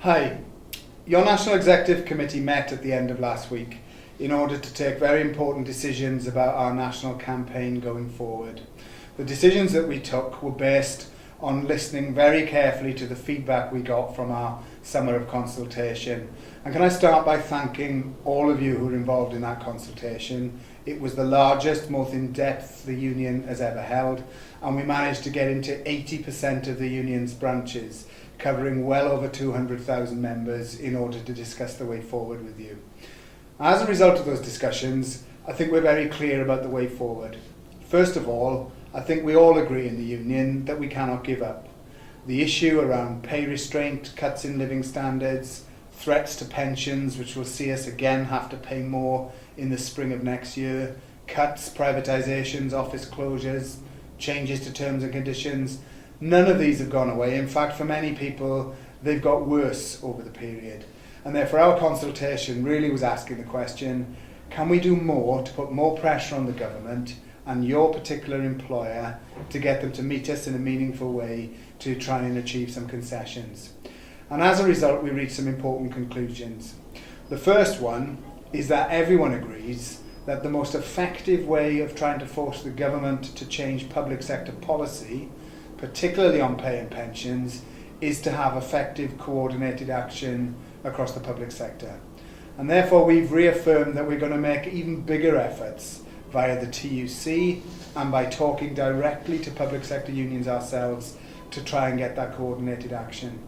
Hi. Your National Executive Committee met at the end of last week in order to take very important decisions about our national campaign going forward. The decisions that we took were based on listening very carefully to the feedback we got from our summer of consultation. And can I start by thanking all of you who were involved in that consultation. It was the largest, most in-depth the union has ever held, and we managed to get into 80% of the union's branches, covering well over 200,000 members in order to discuss the way forward with you. As a result of those discussions, I think we're very clear about the way forward. First of all, I think we all agree in the union that we cannot give up. The issue around pay restraint, cuts in living standards, threats to pensions, which will see us again have to pay more in the spring of next year, cuts, privatisations, office closures, changes to terms and conditions, none of these have gone away. In fact, for many people, they've got worse over the period. And therefore our consultation really was asking the question, can we do more to put more pressure on the government and your particular employer to get them to meet us in a meaningful way to try and achieve some concessions? And as a result, we reached some important conclusions. The first one is that everyone agrees that the most effective way of trying to force the government to change public sector policy, particularly on pay and pensions, is to have effective coordinated action across the public sector. And therefore we've reaffirmed that we're going to make even bigger efforts via the TUC and by talking directly to public sector unions ourselves to try and get that coordinated action.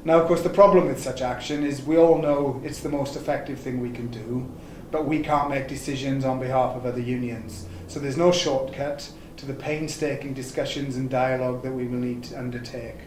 Now, of course, the problem with such action is we all know it's the most effective thing we can do, but we can't make decisions on behalf of other unions. So there's no shortcut to the painstaking discussions and dialogue that we will need to undertake.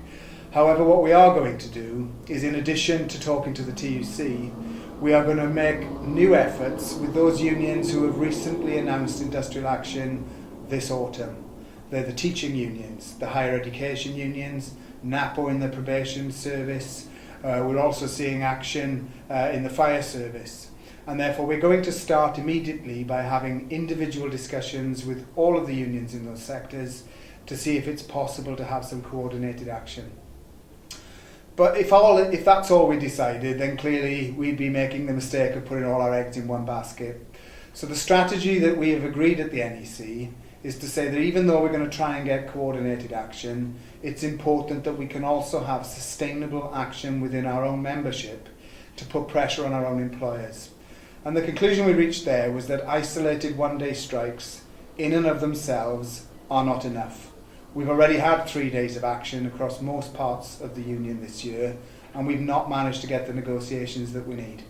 However, what we are going to do is, in addition to talking to the TUC, we are going to make new efforts with those unions who have recently announced industrial action this autumn. They're the teaching unions, the higher education unions, NAPO in the probation service. We're also seeing action in the fire service. And therefore we're going to start immediately by having individual discussions with all of the unions in those sectors to see if it's possible to have some coordinated action. But if that's all we decided, then clearly we'd be making the mistake of putting all our eggs in one basket. So the strategy that we have agreed at the NEC is to say that even though we're going to try and get coordinated action, it's important that we can also have sustainable action within our own membership to put pressure on our own employers. And the conclusion we reached there was that isolated one-day strikes in and of themselves are not enough. We've already had 3 days of action across most parts of the union this year, and we've not managed to get the negotiations that we need.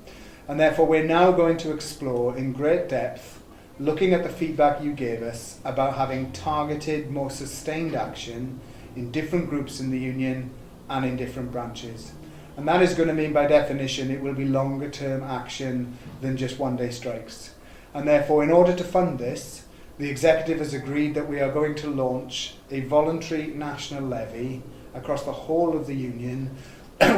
And therefore we're now going to explore in great depth, looking at the feedback you gave us about having targeted, more sustained action in different groups in the union and in different branches. And that is going to mean, by definition, it will be longer term action than just one-day strikes. And therefore, in order to fund this, the executive has agreed that we are going to launch a voluntary national levy across the whole of the union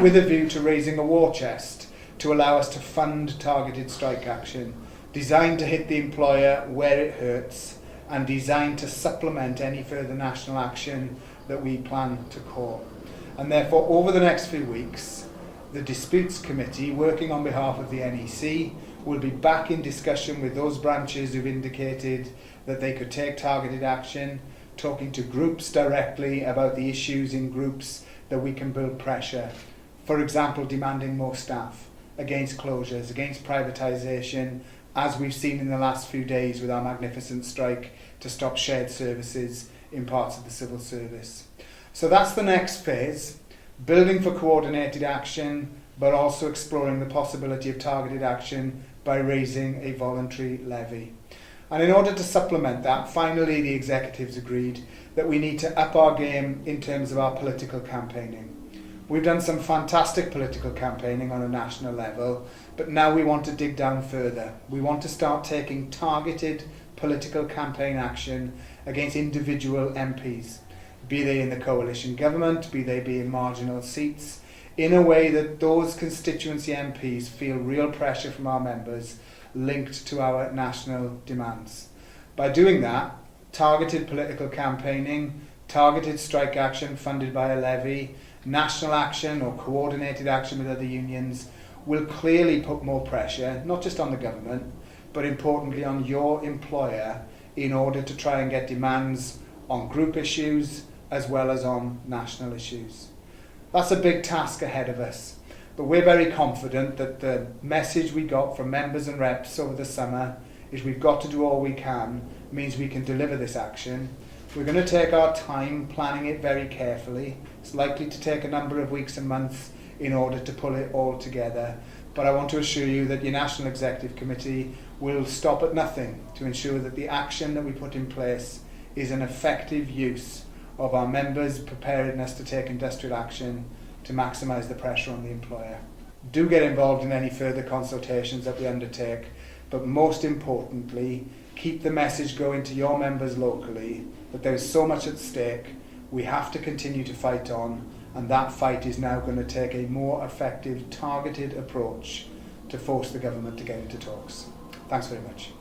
with a view to raising a war chest to allow us to fund targeted strike action, designed to hit the employer where it hurts and designed to supplement any further national action that we plan to call. And therefore, over the next few weeks, the Disputes Committee, working on behalf of the NEC, will be back in discussion with those branches who've indicated that they could take targeted action, talking to groups directly about the issues in groups that we can build pressure. For example, demanding more staff, against closures, against privatisation, as we've seen in the last few days with our magnificent strike to stop shared services in parts of the civil service. So that's the next phase, building for coordinated action, but also exploring the possibility of targeted action by raising a voluntary levy. And in order to supplement that, finally the executives agreed that we need to up our game in terms of our political campaigning. We've done some fantastic political campaigning on a national level, but now we want to dig down further. We want to start taking targeted political campaign action against individual MPs, be they in the coalition government, be they in marginal seats, in a way that those constituency MPs feel real pressure from our members linked to our national demands. By doing that, targeted political campaigning, targeted strike action funded by a levy, national action or coordinated action with other unions will clearly put more pressure, not just on the government, but importantly on your employer, in order to try and get demands on group issues as well as on national issues. That's a big task ahead of us, but we're very confident that the message we got from members and reps over the summer is we've got to do all we can, means we can deliver this action. We're going to take our time planning it very carefully. It's likely to take a number of weeks and months in order to pull it all together, but I want to assure you that your National Executive Committee will stop at nothing to ensure that the action that we put in place is an effective use of our members' preparedness to take industrial action to maximise the pressure on the employer. Do get involved in any further consultations that we undertake, but most importantly, keep the message going to your members locally that there is so much at stake, we have to continue to fight on, and that fight is now going to take a more effective, targeted approach to force the government to get into talks. Thanks very much.